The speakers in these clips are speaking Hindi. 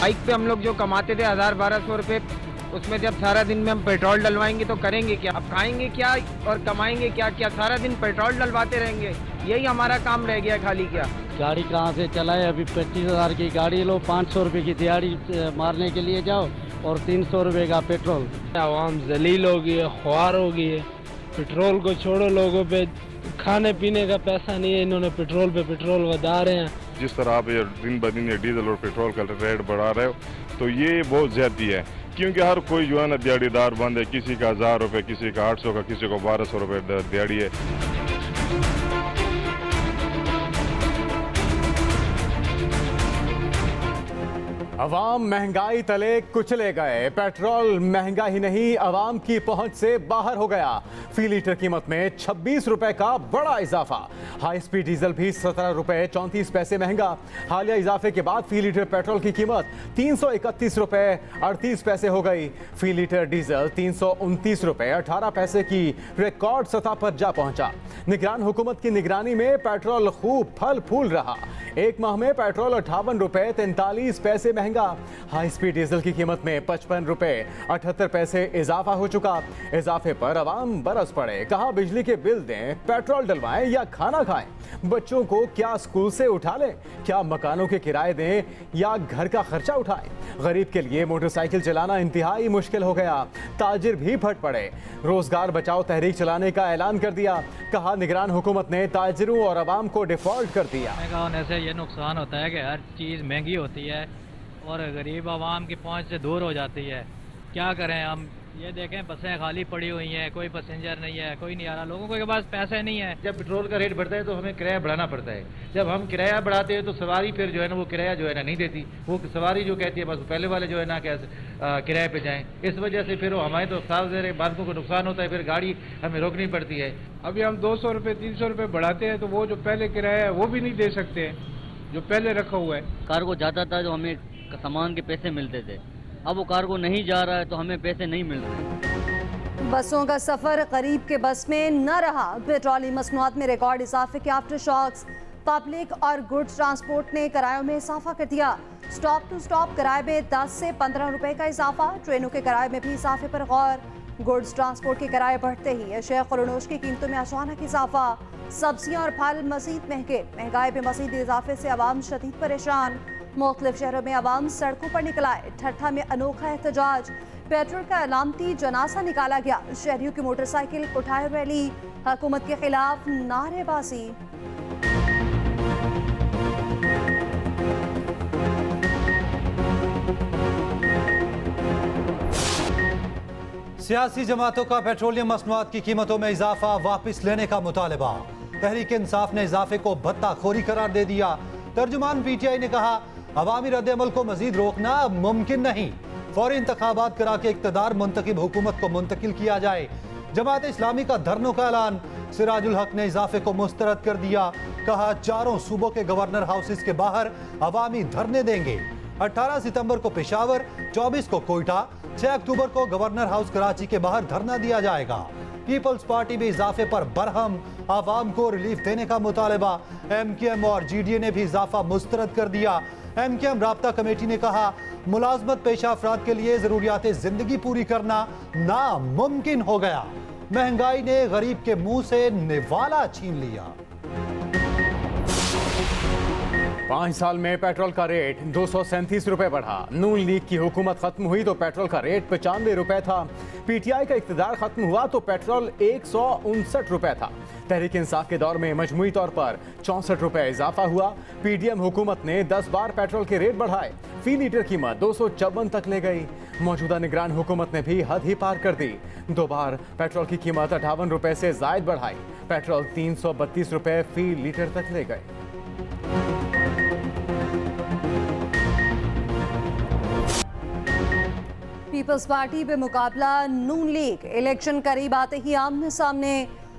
बाइक पे हम लोग जो कमाते थे 1000-1200 रुपए, उसमें जब सारा दिन में हम पेट्रोल डलवाएंगे तो करेंगे क्या? अब खाएंगे क्या और कमाएंगे क्या? क्या सारा दिन पेट्रोल डलवाते रहेंगे? यही हमारा काम रह गया खाली क्या? गाड़ी कहाँ से चलाए? अभी 25,000 की गाड़ी लो, 500 रुपये की दिहाड़ी मारने के लिए जाओ और 300 रुपये का पेट्रोल। आवाम जलील हो गई है, ख्वार हो गई है। पेट्रोल को छोड़ो, लोगों पे खाने पीने का पैसा नहीं है, इन्होंने पेट्रोल पे पेट्रोल बढ़ा रहे हैं। जिस तरह आप ये दिन ब दिन ये डीजल और पेट्रोल का रेट बढ़ा रहे हो तो ये बहुत ज्यादा है, क्योंकि हर कोई जो है ना दिहाड़ीदार बंद है। किसी का 1000 रुपये, किसी का 800 का, किसी को 1200 रुपये दिहाड़ी है। अवाम महंगाई तले कुचले गए। पेट्रोल महंगा ही नहीं, अवाम की पहुंच से बाहर हो गया। फी लीटर कीमत में 26 रुपए का बड़ा इजाफा। हाई स्पीड डीजल भी 17 रुपए 34 पैसे महंगा। हालिया इजाफे के बाद फी लीटर पेट्रोल की कीमत 331 रुपए 38 पैसे हो गई। फी लीटर डीजल 329 रुपए 18 पैसे की रिकॉर्ड सतह पर जा पहुंचा। निगरान हुकूमत की निगरानी में पेट्रोल खूब फल फूल रहा। एक माह में पेट्रोल 58 रुपए 43 पैसे महंगा। हाई स्पीड डीजल की कीमत में 55 रुपए 78 पैसे इजाफा हो चुका। इजाफे पर अवाम बरस पड़े। कहा बिजली के बिल दें, पेट्रोल डलवाएं या खाना खाएं। बच्चों को क्या स्कूल से उठा लें, क्या मकानों के किराए दें या घर का खर्चा उठाएं। गरीब के लिए मोटरसाइकिल चलाना इंतहाई मुश्किल हो गया। ताजिर भी फट पड़े। रोजगार बचाओ तहरीक चलाने का ऐलान कर दिया। कहा निगरान हुकूमत ने ताजिरों और अवाम को डिफॉल्ट कर दिया। महंगा होने से ये नुकसान होता है कि हर चीज़ महंगी होती है और गरीब आवाम की पहुंच से दूर हो जाती है। क्या करें हम? ये देखें, बसें खाली पड़ी हुई हैं, कोई पैसेंजर नहीं है, कोई नहीं आ रहा, लोगों के पास पैसे नहीं है। जब पेट्रोल का रेट बढ़ता है तो हमें किराया बढ़ाना पड़ता है। जब हम किराया बढ़ाते हैं तो सवारी फिर जो है ना वो किराया जो है ना नहीं देती। वो सवारी जो कहती है बस पहले वाले जो है ना क्या किराए पे जाएं। इस वजह से फिर वो हमारे तो साफ ज़ाहिर बातों को नुकसान होता है, फिर गाड़ी हमें रोकनी पड़ती है। अभी हम 200 रुपये 300 रुपये बढ़ाते हैं तो वो जो पहले किराया है वो भी नहीं दे सकते हैं जो पहले रखा हुआ है। कार्गो जाता था तो हमें सामान के पैसे मिलते थे, अब वो कार्गो नहीं जा रहा है तो हमें पैसे नहीं मिल रहे। बसों का सफर करीब के बस में न रहा। पेट्रोलियम मसनूआत में रिकॉर्ड इजाफे के आफ्टर शॉक्स। पब्लिक और गुड्स ट्रांसपोर्ट ने किरायों में इजाफा कर दिया। स्टॉप टू स्टॉप किराए में 10 से 15 रुपए का इजाफा। ट्रेनों के किराए में भी इजाफे पर गौर। गुड्स ट्रांसपोर्ट के किराए बढ़ते ही अशिया खुरनोश की कीमतों में अचानक इजाफा। सब्जियां और फल मजीद महंगे। महंगाई में मजीद इजाफे से अवाम शदीद परेशान। मुख्तलिफ शहरों में अवाम सड़कों पर निकल आए। ठट्ठा में अनोखा एहतजाज। पेट्रोल का अलामती जनासा निकाला गया। शहरियों की मोटरसाइकिल उठाए रैली। हुकूमत के खिलाफ नारेबाजी। सियासी जमातों का पेट्रोलियम मसनूआत की कीमतों में इजाफा वापस लेने का मुतालबा। तहरीक इंसाफ ने इजाफे को भत्ताखोरी करार दे दिया। तर्जुमान पीटीआई ने कहा अवामी रद्द-ए-अमल को मजीद रोकना अब मुमकिन नहीं। फौरी इंतखाबात करा के इक़्तिदार मुंतखब हुकूमत को मुंतकिल किया जाए। जमात इस्लामी का धरनों का ऐलान। सिराजुल हक ने इजाफे को मुस्तरद कर दिया। कहा चारों सूबों के गवर्नर हाउसेस के बाहर अवामी धरने देंगे। 18 सितंबर को पेशावर, 24 को कोयटा, 6 अक्टूबर को गवर्नर हाउस कराची के बाहर धरना दिया जाएगा। पीपल्स पार्टी भी इजाफे पर बरहम। आवाम को रिलीफ देने का मुतालबा। MKM और GDA ने भी इजाफा मुस्तरद कर दिया। MKM राब्ता कमेटी ने कहा मुलाजमत पेशा अफराद के लिए जरूरियात जिंदगी पूरी करना नामुमकिन हो गया। महंगाई ने गरीब के मुंह से निवाला छीन लिया। 5 साल में पेट्रोल का रेट 237 रुपए बढ़ा। नून लीग की हुकूमत खत्म हुई तो पेट्रोल का रेट 95 रुपए था। पीटीआई का इख्तिदार खत्म हुआ तो पेट्रोल 159 रुपए था। तहरीक इंसाफ के दौर में मजमूई तौर पर 64 रुपए इजाफा हुआ। PDM हुकूमत ने 10 बार पेट्रोल के रेट बढ़ाए। फी लीटर कीमत 254 तक ले गई। मौजूदा निगरान हुकूमत ने भी हद ही पार कर दी। 2 बार पेट्रोल की कीमत 58 रुपए से जायद बढ़ाई। पेट्रोल 332 रुपए फी लीटर तक ले गए। पीपल्स पार्टी पे मुकाबला नून लीग। इलेक्शन करीब आते ही आमने सामने।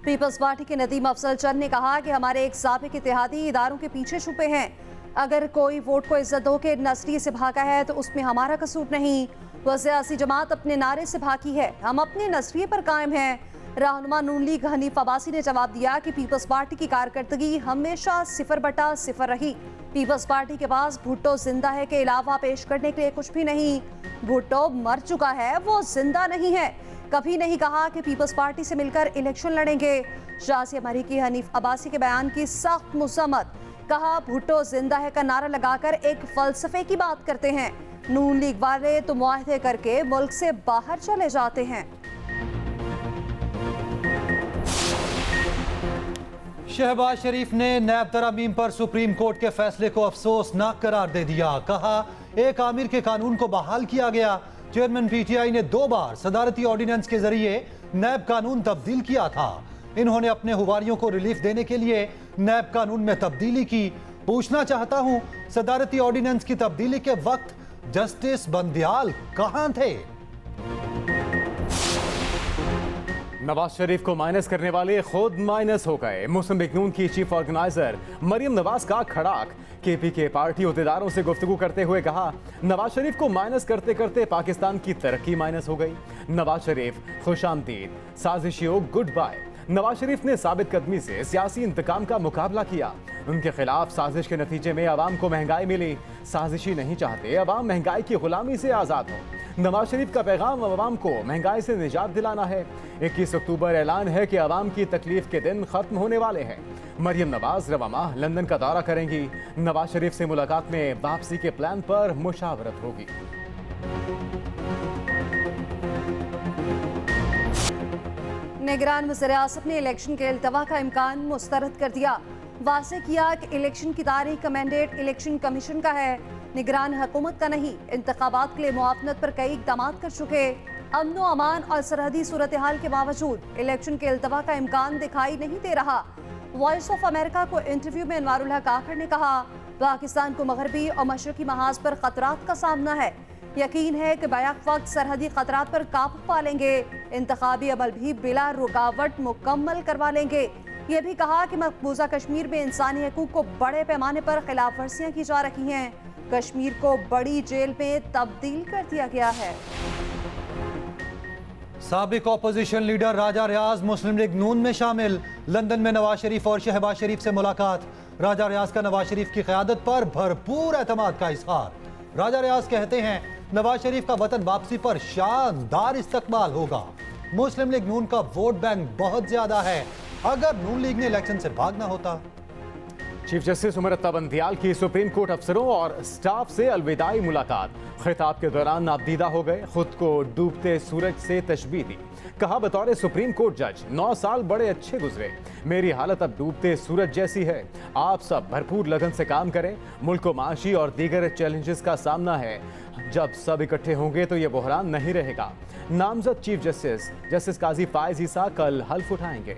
पीपल्स पार्टी के नदीम अफजल चंद ने कहा कि हमारे एक साबिक इत्तेहादी इदारों के पीछे छुपे हैं। अगर कोई वोट को इज्जत दो के नजरिए से भागा है तो उसमें हमारा कसूर नहीं। वह सियासी जमात अपने नारे से भागी है, हम अपने नजरिए पर कायम हैं। रहनुमा नून लीग हनीफ अब्बासी ने जवाब दिया कि पीपल्स पार्टी की कारकर्दगी हमेशा 0/0 रही। पीपल्स पार्टी के पास भुट्टो जिंदा है के अलावा पेश करने के लिए कुछ भी नहीं। भुट्टो मर चुका है, वो जिंदा नहीं है। कभी नहीं कहा कि पीपल्स पार्टी से मिलकर इलेक्शन लड़ेंगे। शासी अमरीकी हनीफ अब्बासी के बयान की सख्त मुज़म्मत। कहा भुट्टो जिंदा है का नारा लगाकर एक फलसफे की बात करते हैं। नून लीग वाले तो मुआहदे करके मुल्क से बाहर चले जाते हैं। शहबाज शरीफ ने नैब तरमीम पर सुप्रीम कोर्ट के फैसले को अफसोसनाक करार दे दिया। कहा एक आमिर के कानून को बहाल किया गया। चेयरमैन पीटीआई ने 2 बार सदारती ऑर्डिनेंस के जरिए नैब कानून तब्दील किया था। इन्होंने अपने हुवारियों को रिलीफ देने के लिए नैब कानून में तब्दीली की। पूछना चाहता हूं, सदारती ऑर्डिनेंस की तब्दीली के वक्त जस्टिस बंदियाल कहां थे? नवाज शरीफ को माइनस करने वाले खुद माइनस हो गए। मुस्लिम लीग नून की चीफ ऑर्गेनाइजर मरियम नवाज का खड़ाक। केपी के पार्टी अहदेदारों से गुफ्तगू करते हुए कहा नवाज शरीफ को माइनस करते करते पाकिस्तान की तरक्की माइनस हो गई। Nawaz Sharif खुशामदीद, साजिशियों good bye. नवाज शरीफ ने साबित कदमी से सियासी इंतकाम का मुकाबला किया। उनके खिलाफ साजिश के नतीजे में अवाम को महंगाई मिली। साजिशी नहीं चाहते अवाम महंगाई की गुलामी से आजाद हो। नवाज शरीफ का पैगाम अवाम को महंगाई से निजात दिलाना है। 21 अक्टूबर ऐलान है कि अवाम की तकलीफ के दिन खत्म होने वाले हैं। मरियम नवाज रवा माह लंदन का दौरा करेंगी। नवाज शरीफ से मुलाकात में वापसी के प्लान पर मुशावरत होगी। निगरान वज़ीर-ए-आज़म ने इलेक्शन के इल्तवा का इम्कान मुस्तरद कर दिया। वाज़े किया कि इलेक्शन की तारीख का मैंडेट इलेक्शन कमीशन का है, निगरान हुकूमत का नहीं। इंतखाबात के लिए मुआवनत पर कई इक़दाम कर चुके। अमन व अमान और सरहदी सूरत हाल के बावजूद इलेक्शन के इल्तवा का इम्कान दिखाई नहीं दे रहा। वॉइस ऑफ अमेरिका को इंटरव्यू में अनवारुल हक आखर ने कहा पाकिस्तान को मगरबी और मशरकी महाज पर खतरात का सामना है। यकीन है कि बैक वक्त सरहदी खतरात पर काबू पा लेंगे। इंतखाबी अमल भी बिला रुकावट मुकम्मल करवा लेंगे। ये भी कहा कि मकबूजा कश्मीर में इंसानी हकूक को बड़े पैमाने पर खिलाफ वर्जियाँ की जा रही हैं। कश्मीर को बड़ी जेल में तब्दील कर दिया गया है। साबिक ऑपोजिशन लीडर राजा रियाज मुस्लिम लीग नून में शामिल। लंदन में नवाज शरीफ और शहबाज शरीफ से मुलाकात। राजा रियाज का नवाज शरीफ की क़यादत पर भरपूर एतमाद का इजहार। राजा रियाज कहते हैं नवाज शरीफ का वतन वापसी पर शानदार इस्तकबाल होगा। मुस्लिम लीग नून का वोट बैंक बहुत ज्यादा है। अगर नून लीग ने इलेक्शन से भागना होता। चीफ जस्टिस उमर अत्ता बंदियाल की सुप्रीम कोर्ट अफसरों और स्टाफ से अलविदाई मुलाकात। खिताब के दौरान नापदीदा हो गए, खुद को डूबते सूरज से तशबीह दी। कहा बतौर सुप्रीम कोर्ट जज 9 साल बड़े अच्छे गुजरे। मेरी हालत अब डूबते सूरज जैसी है। आप सब भरपूर लगन से काम करें। मुल्क को माशी और दीगर चैलेंजेस का सामना है। जब सब इकट्ठे होंगे तो ये बहरान नहीं रहेगा। नामजद चीफ जस्टिस जस्टिस काजी फायज ईसा कल हल्फ उठाएंगे।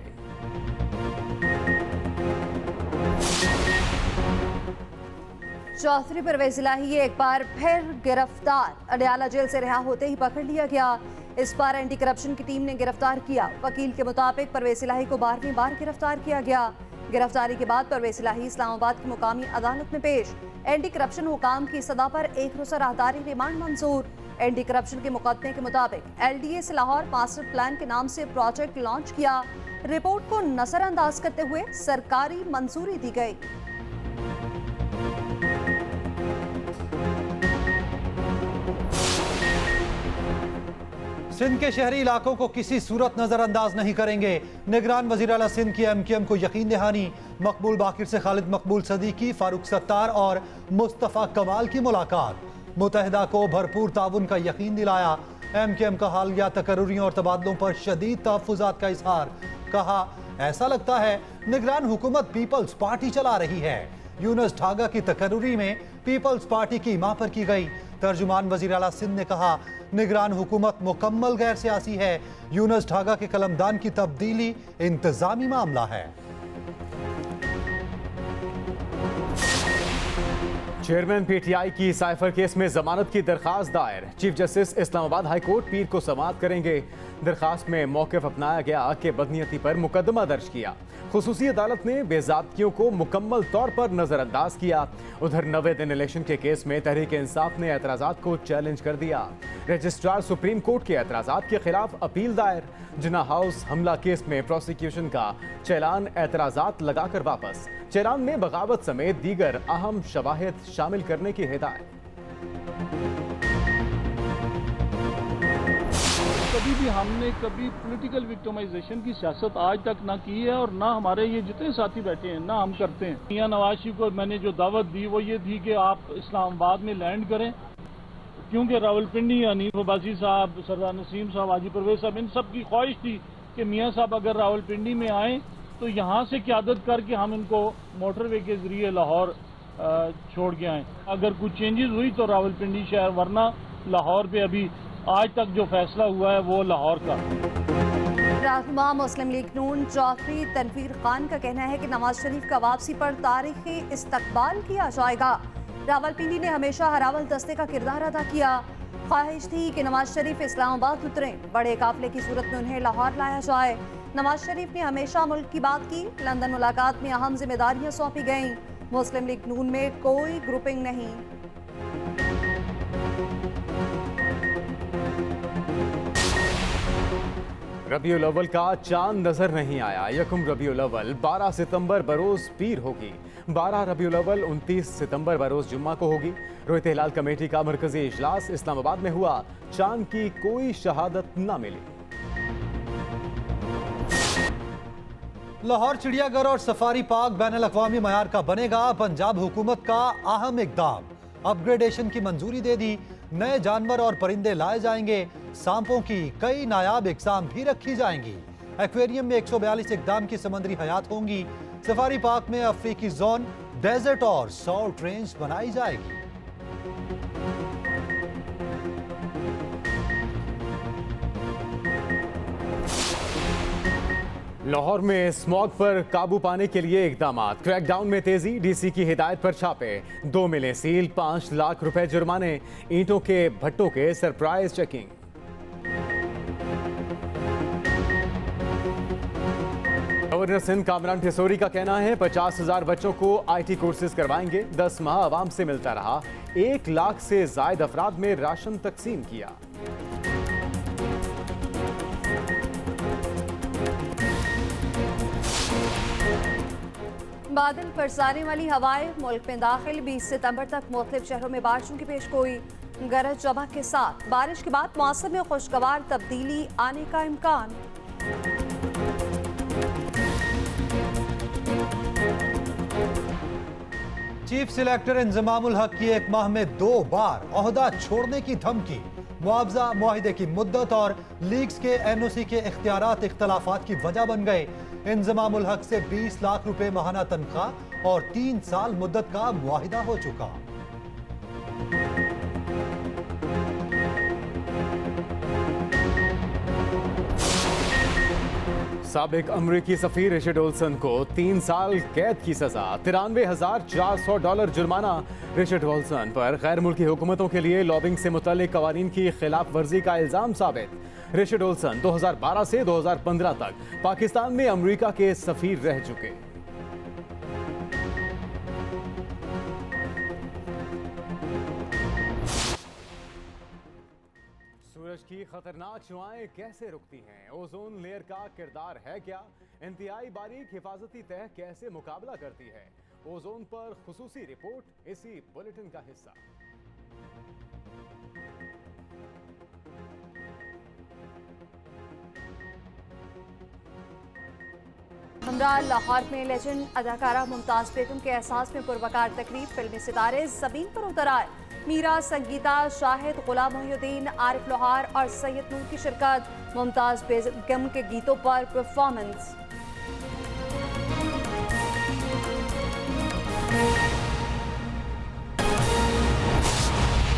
चौधरी परवेज इलाही एक बार फिर गिरफ्तार। अडयाला जेल से रिहा होते ही पकड़ लिया गया। इस बार एंटी करप्शन की टीम ने गिरफ्तार किया। वकील के मुताबिक परवेज इलाही को 12वीं बार गिरफ्तार किया गया। गिरफ्तारी के बाद परवेज इलाही इस्लामाबाद की मुकामी अदालत में पेश। एंटी करप्शन हुकाम की सदा पर 1 रोज़ा राहदारी रिमांड मंजूर। एंटी करप्शन के मुकदमे के मुताबिक LDA से लाहौर मास्टर प्लान के नाम से प्रोजेक्ट लॉन्च किया। रिपोर्ट को नजरअंदाज करते हुए सरकारी मंजूरी दी गई। सिंध के शहरी इलाकों को किसी सूरत नजरअंदाज नहीं करेंगे। निगरान वजीर आला सिंध की MQM को यकीन दहानी। मकबूल बाकिर से खालिद मकबूल सदीकी, फारूक सत्तार और मुस्तफ़ा कमाल की मुलाकात। मुतहदा को भरपूर ताउन का यकीन दिलाया। MQM का हालिया तकर्रुरियों और तबादलों पर शदीद तहफ़्फ़ुज़ात का इजहार। कहा ऐसा लगता है निगरान हुकूमत पीपल्स पार्टी चला रही है। यूनुस ढागा की तकर्रुरी में पीपल्स पार्टी की मां पर की गई। तर्जुमान वजीर आला सिंध ने कहा निगरान हुकूमत मुकम्मल गैर सियासी है। यूनुस ढागा के कलमदान की तब्दीली इंतजामी मामला है। चेयरमैन PTI की साइफर केस में जमानत की दरखास्त दायर। Chief justice Islamabad high court पीर को समाअत करेंगे। दरखास्त में मौक़िफ़ अपनाया गया कि बदनीयती पर मुकदमा दर्ज किया। खुसूसी अदालत ने बेज़ाब्तियों को मुकम्मल तौर पर नज़रअंदाज किया। उधर 90 दिन इलेक्शन के केस में तहरीक इंसाफ ने एतराज़ात को चैलेंज कर दिया। रजिस्ट्रार सुप्रीम कोर्ट के एतराज़ात के खिलाफ अपील दायर। जिना हाउस हमला केस में प्रोसिक्यूशन का चलान एतराज़ात लगाकर वापस। चलान में बगावत समेत दीगर अहम शवाहिद शामिल करने की हिदायत। कभी भी हमने पॉलिटिकल विक्टिमाइजेशन की सियासत आज तक ना की है और ना हमारे ये जितने साथी बैठे हैं ना हम करते हैं। मियां नवाज शरीफ को मैंने जो दावत दी वो ये थी कि आप इस्लामाबाद में लैंड करें, क्योंकि रावलपिंडी हनीफ अब्बासी साहब, सरदार नसीम साहब, हाजी परवेज साहब, इन सब की ख्वाहिश थी कि मियाँ साहब अगर रावलपिंडी में आए तो यहाँ से क़यादत करके हम इनको मोटरवे के जरिए लाहौर छोड़ के आए। अगर कुछ चेंजेस हुई तो रावलपिंडी शहर, वरना लाहौर पे अभी आज तक जो फैसला हुआ है वो लाहौर का। रहनुमा मुस्लिम लीग नून चौधरी तनवीर खान का कहना है कि नवाज शरीफ का वापसी पर तारीखी इस्तकबाल किया जाएगा। रावलपिंडी ने हमेशा हरावल दस्ते का किरदार अदा किया। ख्वाहिश थी कि नवाज शरीफ इस्लामाबाद उतरें, बड़े काफिले की सूरत में उन्हें लाहौर लाया जाए। नवाज शरीफ ने हमेशा मुल्क की बात की। लंदन मुलाकात में अहम जिम्मेदारियां सौंपी गईं। मुस्लिम लीग नून में कोई ग्रुपिंग नहीं। रबीउल अव्वल का चांद नजर नहीं आया। यकम रबीउल अव्वल 12 सितंबर बरोज पीर होगी। 12 रबीउल अव्वल 29 सितंबर बरोज जुम्मा को होगी। रोयत हिलाल कमेटी का मरकजी इजलास इस्लामाबाद में हुआ। चांद की कोई शहादत न मिली। लाहौर चिड़ियाघर और सफारी पार्क बैनुल अक़वामी मयार का बनेगा। पंजाब हुकूमत का अहम इक़दाम, अपग्रेडेशन की मंजूरी दे दी। नए जानवर और परिंदे लाए जाएंगे। सांपों की कई नायाब इकसाम भी रखी जाएंगी। एक्वेरियम में 142 इकदाम की समुद्री हयात होंगी। सफारी पार्क में अफ्रीकी जोन, डेजर्ट और सॉल्ट रेंज बनाई जाएगी। लाहौर में स्मॉग पर काबू पाने के लिए इकदामात। क्रैकडाउन में तेजी, डीसी की हिदायत पर छापे। 2 मिले सील, 5 लाख रुपए जुर्माने। ईंटों के भट्टों के surprise checking. Governor Sindh Kamran Tessori का कहना है 50,000 बच्चों को IT कोर्सेज करवाएंगे। 10 माह आवाम से मिलता रहा। 1 लाख से जायद अफराद में राशन तकसीम किया। बादल बरसाने वाली हवाएं मुल्क में दाखिल। 20 सितंबर तक मुख्तलिफ शहरों में बारिशों की पेशगोई। गरज चमक के साथ बारिश के बाद मौसम में खुशगवार तब्दीली आने का इम्कान। चीफ सिलेक्टर इंजमामुल हक की 1 माह में 2 बार ओहदा छोड़ने की धमकी। मुआवजा मुआहिदे की मुद्दत और लीग्स के NOC के इख्तियारात इख्तलाफात की वजह बन गए। इंजमामुल हक से 20 लाख रुपए माहाना तनख्वाह और 3 साल मुद्दत का मुआहिदा हो चुका। साबिक अमरीकी सफीर रिचर्ड ओल्सन को 3 साल कैद की सजा, $93,400 जुर्माना। रिचर्ड ओल्सन पर गैर मुल्की हुकूमतों के लिए लॉबिंग से मुतल्लिक कवानीन की खिलाफ वर्जी का इल्जाम साबित। रिचर्ड ओल्सन 2012 से 2015 तक पाकिस्तान में अमरीका के सफीर रह चुके। सूरज की खतरनाक शुआएं कैसे रुकती हैं? ओजोन लेयर का किरदार है क्या? इंतहाई बारीक हिफाजती तह कैसे मुकाबला करती है? ओजोन पर खुसूसी रिपोर्ट इसी बुलेटिन का हिस्सा। हमरा लाहौर में लेजेंड अदाकारा मुमताज बेगम के एहसास में पुरवकार तकरीब। फिल्मी सितारे जमीन पर उतर आए। मीरा, संगीता, शाहिद, गुलाम मोहिउद्दीन, आरिफ लोहार और सैयद नूर की शिरकत। मुमताज बेगम के गीतों पर परफॉर्मेंस।